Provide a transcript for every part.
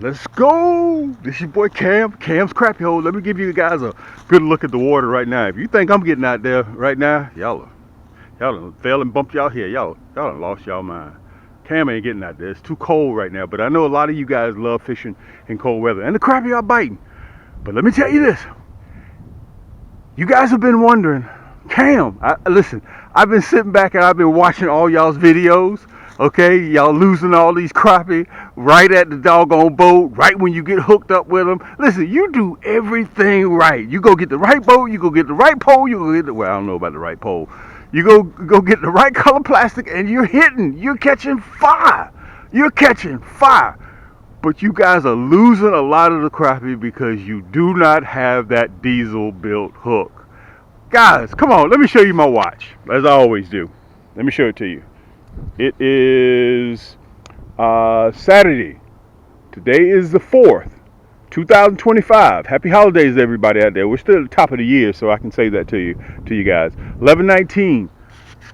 Let's go. This your boy Cam. Cam's Crappie Hole. Let me give you guys a good look at the water right now. If you think I'm getting out there right now, y'all done fell and bumped y'all here. Y'all done lost y'all mind. Cam ain't getting out there. It's too cold right now. But I know a lot of you guys love fishing in cold weather. And the crappie are biting. But let me tell you this. You guys have been wondering, Cam, listen, I've been sitting back and I've been watching all y'all's videos. Okay, y'all losing all these crappie right at the doggone boat, right when you get hooked up with them. Listen, you do everything right. You go get the right boat, you go get the right pole, you go get the, well, I don't know about the right pole. You go get the right color plastic and you're catching fire. You're catching fire. But you guys are losing a lot of the crappie because you do not have that diesel built hook. Guys, come on, let me show you my watch, as I always do. Let me show it to you. It is Saturday. Today is the 4th, 2025. Happy holidays, everybody out there. We're still at the top of the year, so I can say that to you guys. 11:19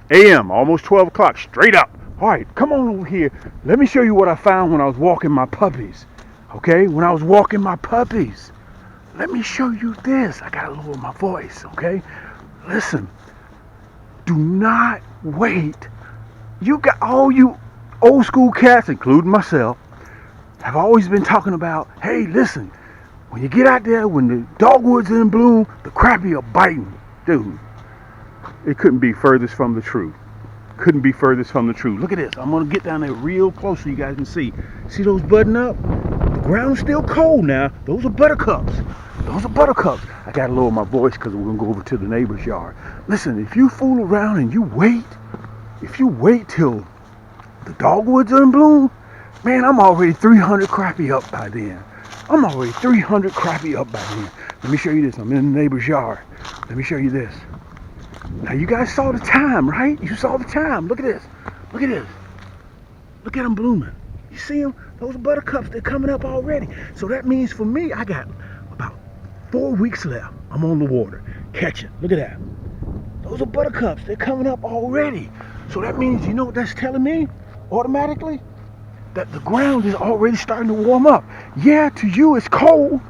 a.m., almost 12 o'clock, straight up. All right, come on over here. Let me show you what I found when I was walking my puppies. Okay, when I was walking my puppies. Let me show you this. I gotta lower my voice, okay? Listen, do not wait. You got all you old school cats, including myself, have always been talking about, hey, listen, when you get out there, when the dogwood's in bloom, the crappie are biting. Dude, it couldn't be furthest from the truth. Couldn't be furthest from the truth. Look at this. I'm going to get down there real close so you guys can see. See those budding up? The ground's still cold now. Those are buttercups. Those are buttercups. I got to lower my voice because we're going to go over to the neighbor's yard. Listen, if you fool around and you wait, if you wait till the dogwoods are in bloom, man, I'm already 300 crappie up by then. I'm already 300 crappie up by then. Let me show you this. I'm in the neighbor's yard. Let me show you this. Now, you guys saw the time, right? You saw the time. Look at this. Look at this. Look at them blooming. You see them? Those are buttercups. They're coming up already. So that means for me, I got about 4 weeks left. I'm on the water catching. Look at that. Those are buttercups. They're coming up already. So that means, you know what that's telling me automatically? That the ground is already starting to warm up. Yeah, to you it's cold,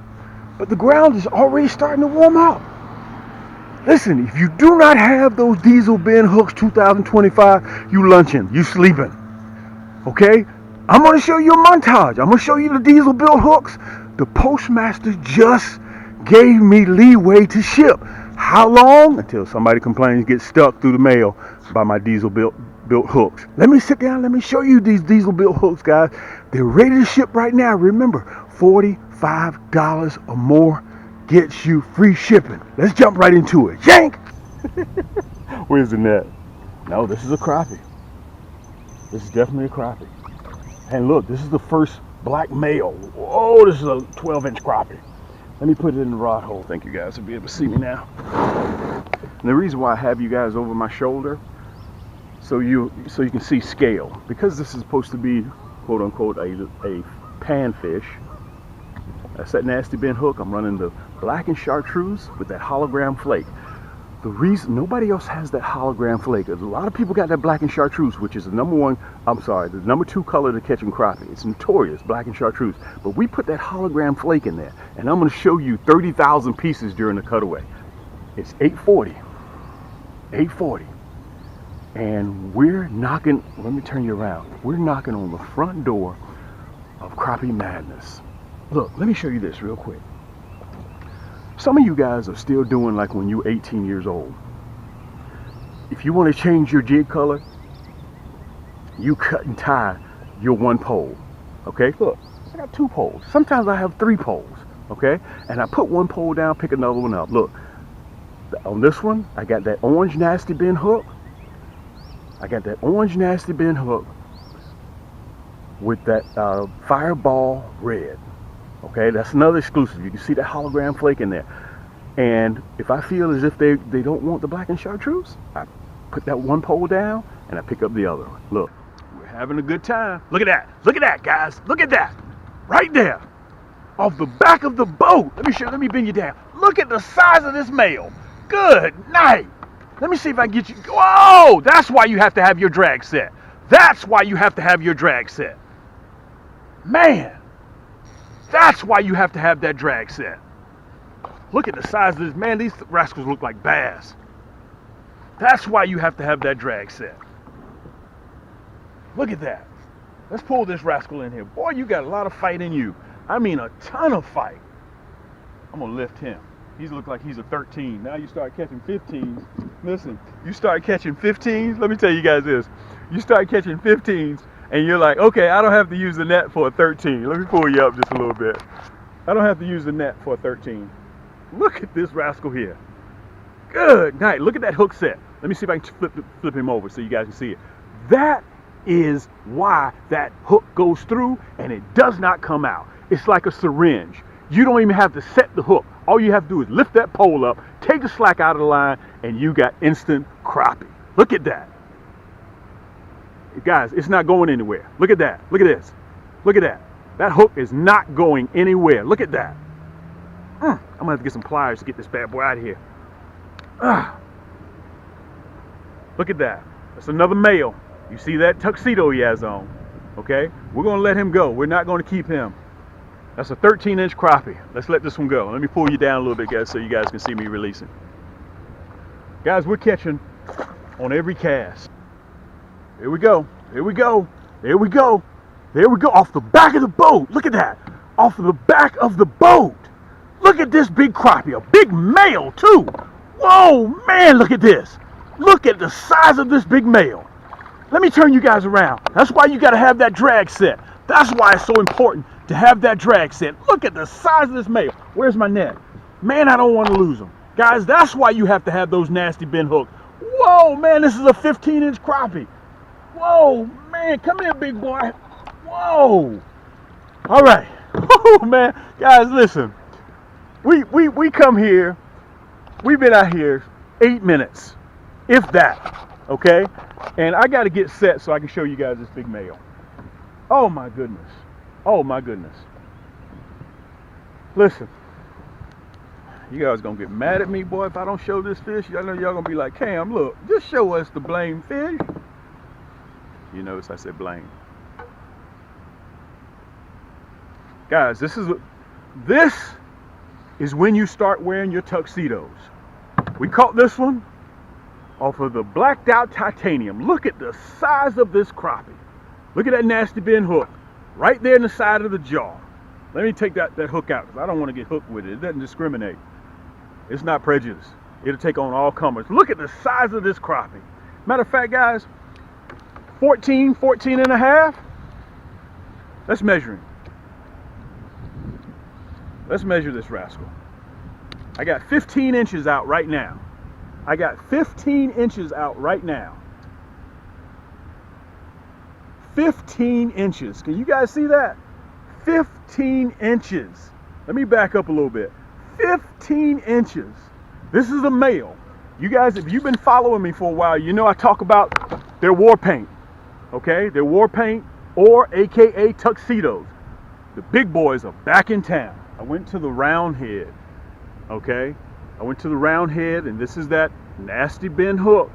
but the ground is already starting to warm up. Listen, if you do not have those diesel bin hooks 2025, you lunching, you sleeping. Okay? I'm going to show you a montage. I'm going to show you the diesel built hooks. The postmaster just gave me leeway to ship. How long? Until somebody complains, gets stuck through the mail by my diesel built hooks. Let me sit down. Let me show you these diesel built hooks, guys. They're ready to ship right now. Remember, $45 or more gets you free shipping. Let's jump right into it. Yank! Where's the net? No, this is a crappie. This is definitely a crappie. And look, this is the first black male. Whoa, this is a 12-inch crappie. Let me put it in the rod hole. Thank you guys will be able to see me now. And the reason why I have you guys over my shoulder, so you can see scale, because this is supposed to be quote unquote a panfish. That's that nasty bent hook. I'm running the black and chartreuse with that hologram flake. The reason nobody else has that hologram flake is a lot of people got that black and chartreuse, which is the number 2 color to catching crappie. It's notorious, black and chartreuse. But we put that hologram flake in there, and I'm going to show you 30,000 pieces during the cutaway. It's 8:40, and we're knocking. Let me turn you around. We're knocking on the front door of Crappie Madness. Look, let me show you this real quick. Some of you guys are still doing like when you're 18 years old. If you want to change your jig color, you cut and tie your one pole. Okay, look, I got 2 poles. Sometimes I have 3 poles. Okay, and I put one pole down, pick another one up. Look, on this one, I got that orange nasty bin hook. I got that orange nasty bin hook with that fireball red. Okay, that's another exclusive. You can see that hologram flake in there. And if I feel as if they don't want the black and chartreuse, I put that one pole down and I pick up the other one. Look, we're having a good time. Look at that. Look at that, guys. Look at that. Right there. Off the back of the boat. Let me bend you down. Look at the size of this male. Good night. Let me see if I can get you. Whoa! That's why you have to have your drag set. That's why you have to have your drag set. Man. That's why you have to have that drag set. Look at the size of this. Man, these rascals look like bass. That's why you have to have that drag set. Look at that. Let's pull this rascal in here. Boy, you got a lot of fight in you. I mean, a ton of fight. I'm going to lift him. He looks like he's a 13. Now you start catching 15s. Listen, you start catching 15s. Let me tell you guys this. You start catching 15s, and you're like, okay, I don't have to use the net for a 13. Let me pull you up just a little bit. I don't have to use the net for a 13. Look at this rascal here. Good night. Look at that hook set. Let me see if I can flip him over so you guys can see it. That is why that hook goes through and it does not come out. It's like a syringe. You don't even have to set the hook. All you have to do is lift that pole up, take the slack out of the line, and you got instant crappie. Look at that. Guys, it's not going anywhere. Look at that. Look at this. Look at that. That hook is not going anywhere. Look at that. I'm going to have to get some pliers to get this bad boy out of here. Look at that. That's another male. You see that tuxedo he has on. Okay? We're going to let him go. We're not going to keep him. That's a 13-inch crappie. Let's let this one go. Let me pull you down a little bit, guys, so you guys can see me releasing. Guys, we're catching on every cast. Here we go. Here we go. There we go. There we go. Off the back of the boat. Look at that. Off of the back of the boat. Look at this big crappie. A big male, too. Whoa, man, look at this. Look at the size of this big male. Let me turn you guys around. That's why you got to have that drag set. That's why it's so important to have that drag set. Look at the size of this male. Where's my net? Man, I don't want to lose them. Guys, that's why you have to have those nasty bend hooks. Whoa, man, this is a 15-inch crappie. Whoa, man, come here, big boy. Whoa. All right. Oh, man. Guys, listen. We come here. We've been out here 8 minutes, if that, okay? And I got to get set so I can show you guys this big male. Oh, my goodness. Oh, my goodness. Listen. You guys going to get mad at me, boy, if I don't show this fish. I know y'all going to be like, Cam, look, just show us the blame fish. You notice I said blame. Guys, this is when you start wearing your tuxedos. We caught this one off of the blacked out titanium. Look at the size of this crappie. Look at that nasty bend hook right there in the side of the jaw. Let me take that hook out because I don't want to get hooked with it. It doesn't discriminate. It's not prejudice. It'll take on all comers. Look at the size of this crappie. Matter of fact, guys, 14 and a half. Let's measure him. Let's measure this rascal. I got 15 inches out right now. I got 15 inches out right now. 15 inches. Can you guys see that? 15 inches. Let me back up a little bit. 15 inches. This is a male. You guys, if you've been following me for a while, you know I talk about their war paint. Okay? Their war paint or AKA tuxedos. The big boys are back in town. I went to the round head. Okay? I went to the round head, and this is that nasty bend hook.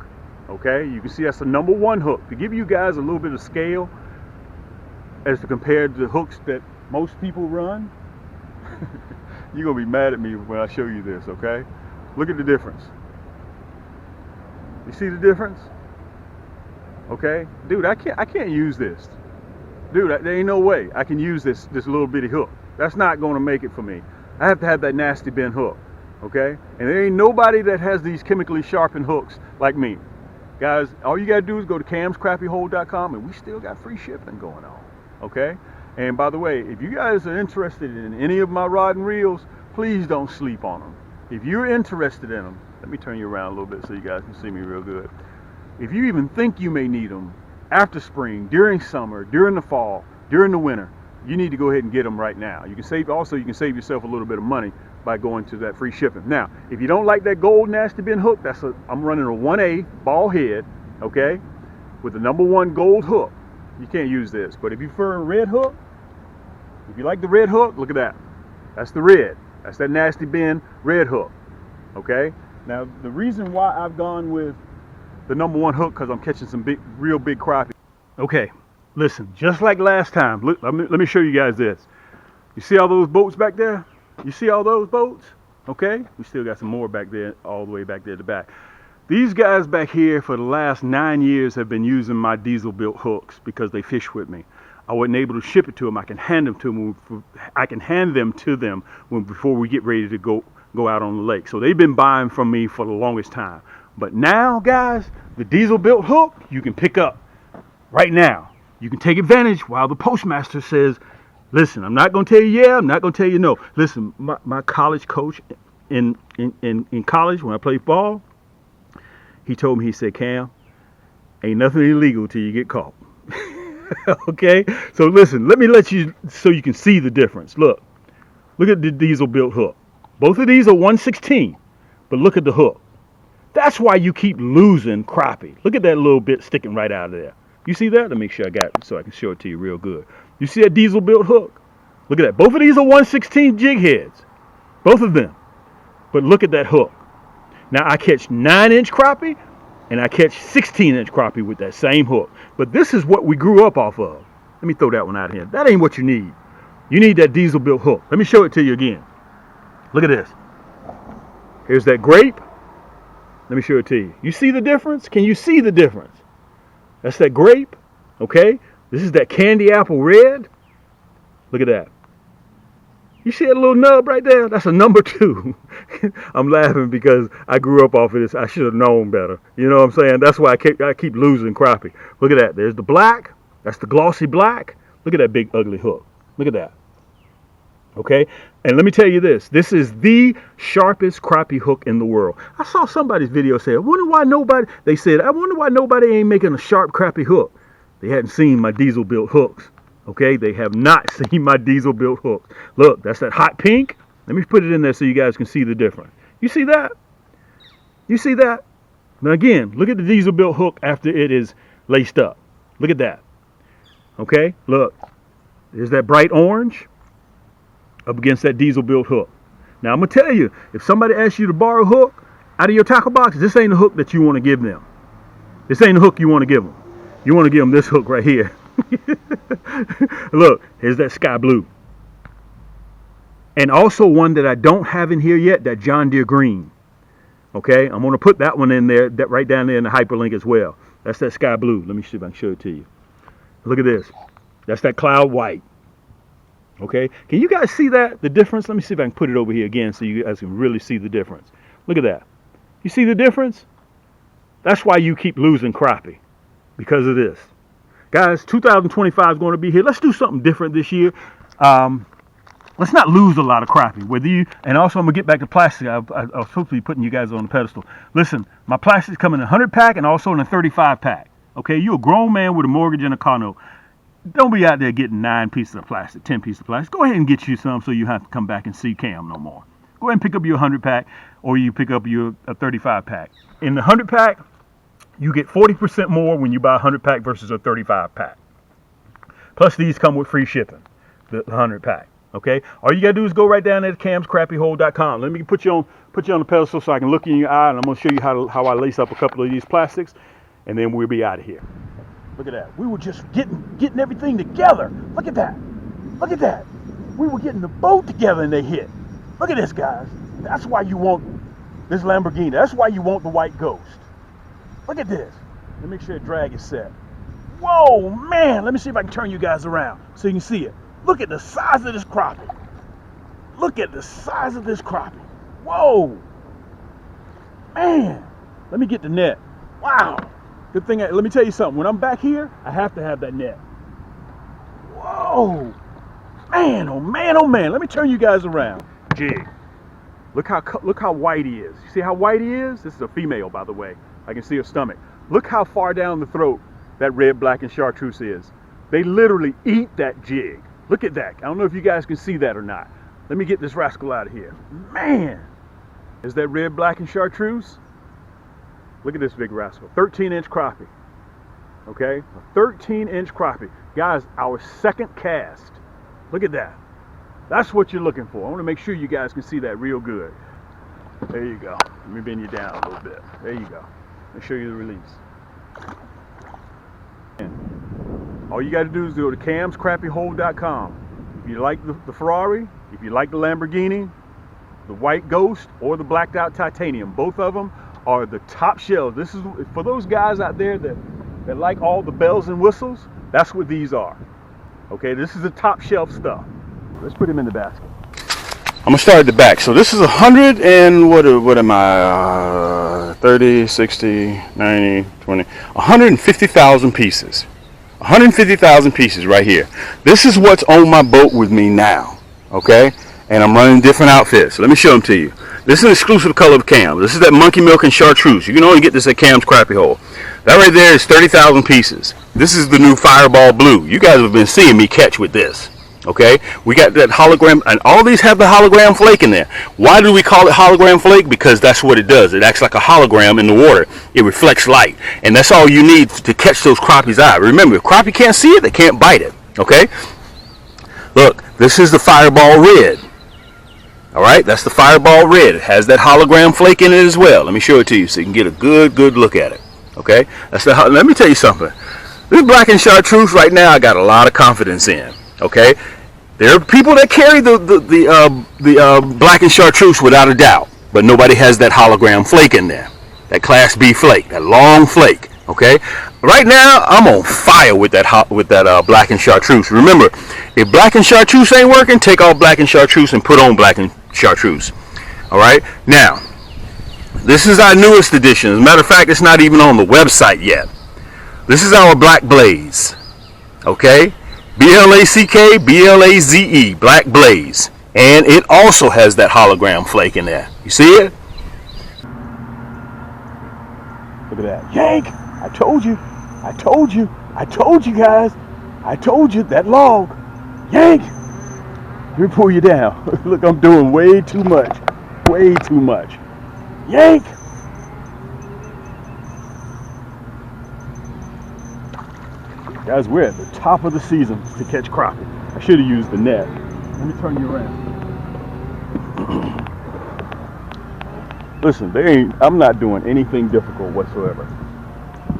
Okay? You can see that's the number 1 hook. To give you guys a little bit of scale as compared to the hooks that most people run, you're going to be mad at me when I show you this, okay? Look at the difference. You see the difference? Okay? Dude, I can't use this. Dude, there ain't no way I can use this little bitty hook. That's not going to make it for me. I have to have that nasty bend hook. Okay? And there ain't nobody that has these chemically sharpened hooks like me. Guys, all you got to do is go to camscrappyhole.com and we still got free shipping going on. Okay? And by the way, if you guys are interested in any of my rod and reels, please don't sleep on them. If you're interested in them, let me turn you around a little bit so you guys can see me real good. If you even think you may need them after spring, during summer, during the fall, during the winter, you need to go ahead and get them right now. You can save yourself a little bit of money by going to that free shipping. Now, if you don't like that gold nasty bend hook, I'm running a 1A ball head, okay, with the number 1 gold hook. You can't use this, but if you prefer a red hook, if you like the red hook, look at that. That's the red. That's that nasty bend red hook, okay? Now, the reason why I've gone with the number 1 hook, because I'm catching some real big crappie. Okay, listen, just like last time, look, let me show you guys this. You see all those boats back there? You see all those boats? Okay, we still got some more back there, all the way back there at the back. These guys back here for the last 9 years have been using my diesel built hooks because they fish with me. I wasn't able to ship it to them. I can hand them to them. I can hand them to them before we get ready to go out on the lake. So they've been buying from me for the longest time. But now, guys, the diesel built hook you can pick up right now. You can take advantage while the postmaster says, listen, I'm not going to tell you yeah, I'm not going to tell you no. Listen, my college coach in college when I played ball, he told me, he said, Cam, ain't nothing illegal till you get caught. Okay? So listen, let me let you, so you can see the difference. Look at the diesel built hook. Both of these are 1/16, but look at the hook. That's why you keep losing crappie. Look at that little bit sticking right out of there. You see that? Let me make sure I got it so I can show it to you real good. You see that diesel built hook? Look at that. Both of these are 1/16 jig heads. Both of them. But look at that hook. Now I catch 9-inch crappie and I catch 16-inch crappie with that same hook. But this is what we grew up off of. Let me throw that one out here. That ain't what you need. You need that diesel built hook. Let me show it to you again. Look at this. Here's that grape. Let me show it to you. You see the difference? Can you see the difference? That's that grape. Okay. This is that candy apple red. Look at that. You see that little nub right there? That's a number 2. I'm laughing because I grew up off of this. I should have known better. You know what I'm saying? That's why I keep losing crappie. Look at that. There's the black. That's the glossy black. Look at that big ugly hook. Look at that. Okay? And let me tell you this. This is the sharpest crappie hook in the world. I saw somebody's video say, I wonder why nobody ain't making a sharp crappie hook. They hadn't seen my diesel built hooks. Okay? They have not seen my diesel built hooks. Look, that's that hot pink. Let me put it in there so you guys can see the difference. You see that? You see that? Now again, look at the diesel built hook after it is laced up. Look at that. Okay? Look. There's that bright orange up against that diesel built hook. Now I'm going to tell you, if somebody asks you to borrow a hook out of your tackle box, this ain't the hook that you want to give them. This ain't the hook you want to give them. You want to give them this hook right here. Look, here's that sky blue. And also one that I don't have in here yet, that John Deere green. Okay, I'm going to put that one in there, that right down there in the hyperlink as well. That's that sky blue. Let me see if I can show it to you. Look at this. That's that cloud white. Okay, can you guys see that, the difference? Let me see if I can put it over here again so you guys can really see the difference. Look at that. You see the difference? That's why you keep losing crappie, because of this. Guys, 2025 is going to be here. Let's do something different this year. Let's not lose a lot of crappie. And also I'm going to get back to plastic. I was supposed to be putting you guys on the pedestal. Listen, my plastics come in a 100-pack and also in a 35-pack. Okay, you're a grown man with a mortgage and a car note. Don't be out there getting 9 pieces of plastic, 10 pieces of plastic. Go ahead and get you some so you have to come back and see Cam no more. Go ahead and pick up your 100-pack or you pick up your 35-pack. In the 100-pack, you get 40% more when you buy a 100-pack versus a 35-pack. Plus, these come with free shipping, the 100-pack. Okay? All you got to do is go right down there to camscrappyhole.com. Let me put you on the pedestal so I can look in your eye, and I'm going to show you how I lace up a couple of these plastics, and then we'll be out of here. Look at that. We were just getting everything together. Look at that. Look at that. We were getting the boat together and they hit. Look at this, guys. That's why you want this Lamborghini. That's why you want the white ghost. Look at this. Let me make sure the drag is set. Whoa, man. Let me see if I can turn you guys around so you can see it. Look at the size of this crappie. Look at the size of this crappie. Whoa. Man. Let me get the net. Wow. Good thing, let me tell you something. When I'm back here, I have to have that net. Whoa. Man, oh man, oh man. Let me turn you guys around. Jig. Look how white he is. You see how white he is? This is a female, by the way. I can see her stomach. Look how far down the throat that red, black, and chartreuse is. They literally eat that jig. Look at that. I don't know if you guys can see that or not. Let me get this rascal out of here. Man. Is that red, black, and chartreuse? Look at this big rascal. 13-inch crappie. Okay? A 13-inch crappie. Guys, our second cast. Look at that. That's what you're looking for. I want to make sure you guys can see that real good. There you go. Let me bend you down a little bit. There you go. Let me show you the release. And all you got to do is go to camscrappyhole.com. If you like the Ferrari, if you like the Lamborghini, the white Ghost or the blacked out titanium, both of them are the top shelf. This is for those guys out there that like all the bells and whistles. That's what these are. Okay, this is the top shelf stuff. Let's put him in the basket. I'm gonna start at the back. So this is 100 and what am I? 30, 60, 90, 20, 150,000 pieces. 150,000 pieces right here. This is what's on my boat with me now. Okay, and I'm running different outfits. Let me show them to you. This is an exclusive color of Cam. This is that monkey milk and chartreuse. You can only get this at Cam's Crappie Hole. That right there is 30,000 pieces. This is the new Fireball Blue. You guys have been seeing me catch with this. Okay, we got that hologram, and all these have the hologram flake in there. Why do we call it hologram flake? Because that's what it does. It acts like a hologram in the water. It reflects light, and that's all you need to catch those crappies' eye. Remember, if crappie can't see it, they can't bite it. Okay, look, this is the Fireball Red. All right, that's the Fireball Red. It has that hologram flake in it as well. Let me show it to you so you can get a good look at it. Okay, that's the. Let me tell you something. This black and chartreuse right now, I got a lot of confidence in. Okay, there are people that carry the black and chartreuse without a doubt, but nobody has that hologram flake in there, that Class B flake, that long flake. Okay, right now I'm on fire with that black and chartreuse. Remember, if black and chartreuse ain't working, take off black and chartreuse and put on black and chartreuse. All right, now this is our newest edition. As a matter of fact, it's not even on the website yet. This is our Black Blaze. Okay, BLACK BLAZE, Black Blaze, and it also has that hologram flake in there. You see it? Look at that. Yank! I told you guys. I told you that log. Yank! Let me pull you down. Look, I'm doing way too much. Way too much. Yank! Guys, we're at the top of the season to catch crappie. I should have used the net. Let me turn you around. Listen, I'm not doing anything difficult whatsoever.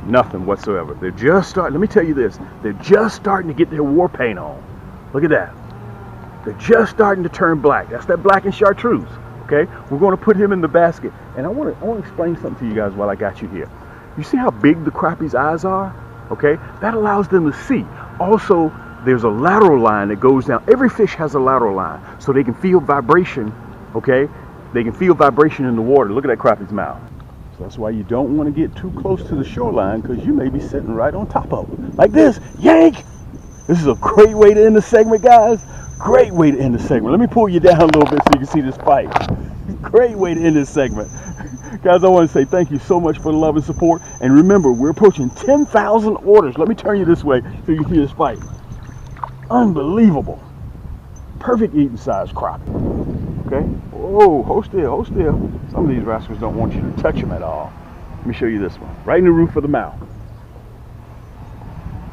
Nothing whatsoever. They're just starting, let me tell you this, they're just starting to get their war paint on. Look at that. They're just starting to turn black. That's that black and chartreuse. Okay? We're going to put him in the basket. And I want to explain something to you guys while I got you here. You see how big the crappie's eyes are? Okay, that allows them to see. Also, there's a lateral line that goes down. Every fish has a lateral line, so they can feel vibration. Okay, they can feel vibration in the water. Look at that crappie's mouth. So that's why you don't want to get too close to the shoreline, because you may be sitting right on top of it, like this. Yank! This is a great way to end the segment, guys. Great way to end the segment. Let me pull you down a little bit so you can see this fight. Great way to end this segment. Guys, I want to say thank you so much for the love and support. And remember, we're approaching 10,000 orders. Let me turn you this way so you can see this fight. Unbelievable. Perfect eating size crappie. Okay? Oh, hold still, hold still. Some of these rascals don't want you to touch them at all. Let me show you this one. Right in the roof of the mouth.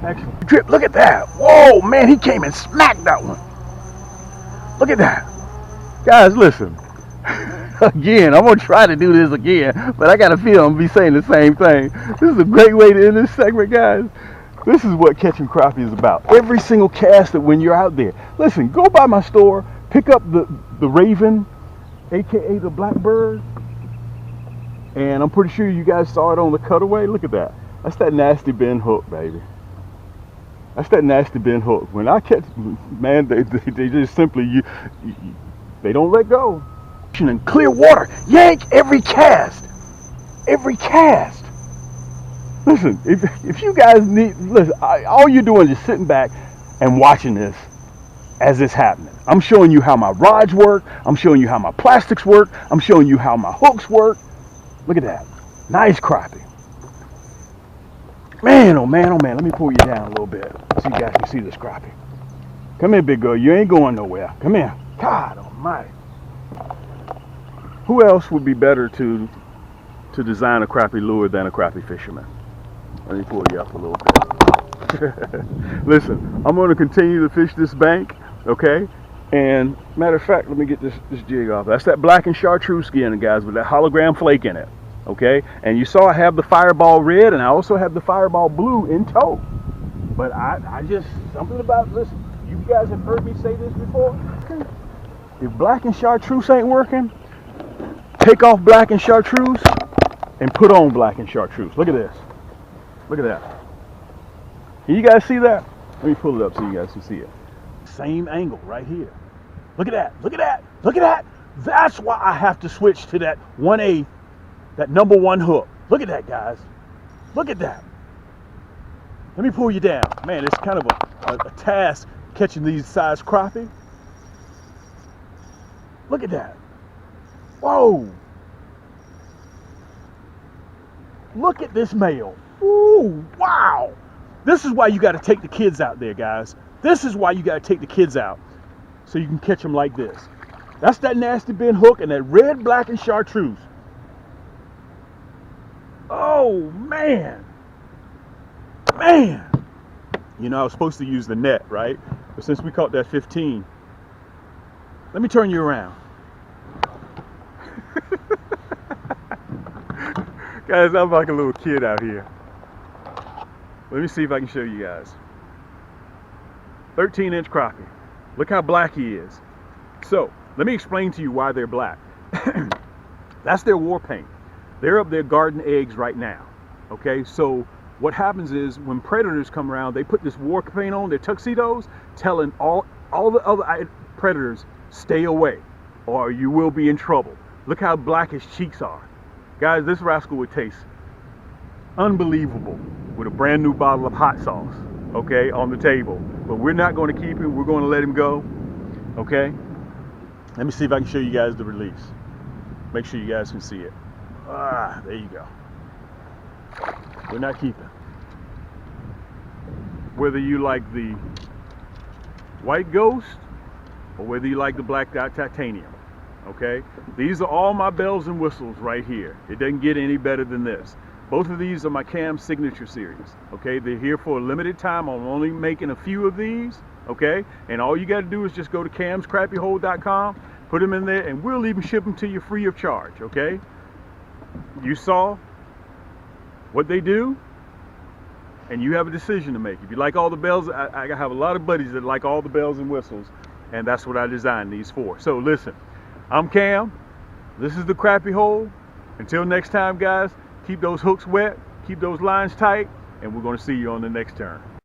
Excellent. Drip, look at that. Whoa, man, he came and smacked that one. Look at that. Guys, listen. Again, I'm going to try to do this again, but I got a feeling I'm going to be saying the same thing. This is a great way to end this segment, guys. This is what catching crappie is about. Every single cast that when you're out there. Listen, go by my store, pick up the Raven, a.k.a. the Blackbird, and I'm pretty sure you guys saw it on the cutaway. Look at that. That's that nasty bend hook, baby. That's that nasty bend hook. When I catch, man, they just simply, they don't let go. In clear water, yank every cast. Every cast. Listen, if you guys need, listen, all you're doing is sitting back and watching this as it's happening. I'm showing you how my rods work. I'm showing you how my plastics work. I'm showing you how my hooks work. Look at that. Nice crappie. Man, oh man, oh man. Let me pull you down a little bit so you guys can see this crappie. Come here, big girl. You ain't going nowhere. Come here. God almighty. Who else would be better to design a crappie lure than a crappie fisherman? Let me pull you up a little bit. Listen, I'm going to continue to fish this bank, okay? And matter of fact, let me get this jig off. That's that black and chartreuse skin, guys, with that hologram flake in it, okay? And you saw I have the Fireball Red, and I also have the Fireball Blue in tow. But I just, something about, listen, You guys have heard me say this before. If black and chartreuse ain't working, take off black and chartreuse and put on black and chartreuse. Look at this. Look at that. Can you guys see that? Let me pull it up so you guys can see it. Same angle right here. Look at that. Look at that. Look at that. That's why I have to switch to that 1/8, that number 1 hook. Look at that, guys. Look at that. Let me pull you down. Man, it's kind of a task catching these size crappie. Look at that. Whoa. Look at this male. Ooh, wow. This is why you got to take the kids out there, guys. This is why you got to take the kids out so you can catch them like this. That's that nasty bin hook and that red, black, and chartreuse. Oh, man. Man. You know, I was supposed to use the net, right? But since we caught that 15, let me turn you around. Guys, I'm like a little kid out here. Let me see if I can show you guys. 13-inch crappie. Look how black he is. So, let me explain to you why they're black. That's their war paint. They're up there guarding eggs right now. Okay, so what happens is when predators come around, they put this war paint on, their tuxedos, telling all the other predators, stay away or you will be in trouble. Look how black his cheeks are. Guys, this rascal would taste unbelievable with a brand new bottle of hot sauce, okay, on the table. But we're not going to keep him. We're going to let him go, okay? Let me see if I can show you guys the release. Make sure you guys can see it. Ah, there you go. We're not keeping. Whether you like the white ghost or whether you like the black dot titanium, okay? These are all my bells and whistles right here. It doesn't get any better than this. Both of these are my Cam Signature Series, okay? They're here for a limited time. I'm only making a few of these, okay? And all you got to do is just go to camscrappyhole.com, put them in there, and we'll even ship them to you free of charge, okay? You saw what they do, and you have a decision to make. If you like all the bells, I have a lot of buddies that like all the bells and whistles, and that's what I designed these for. So listen, I'm Cam. This is the Crappie Hole. Until next time, guys, keep those hooks wet, keep those lines tight, and we're going to see you on the next turn.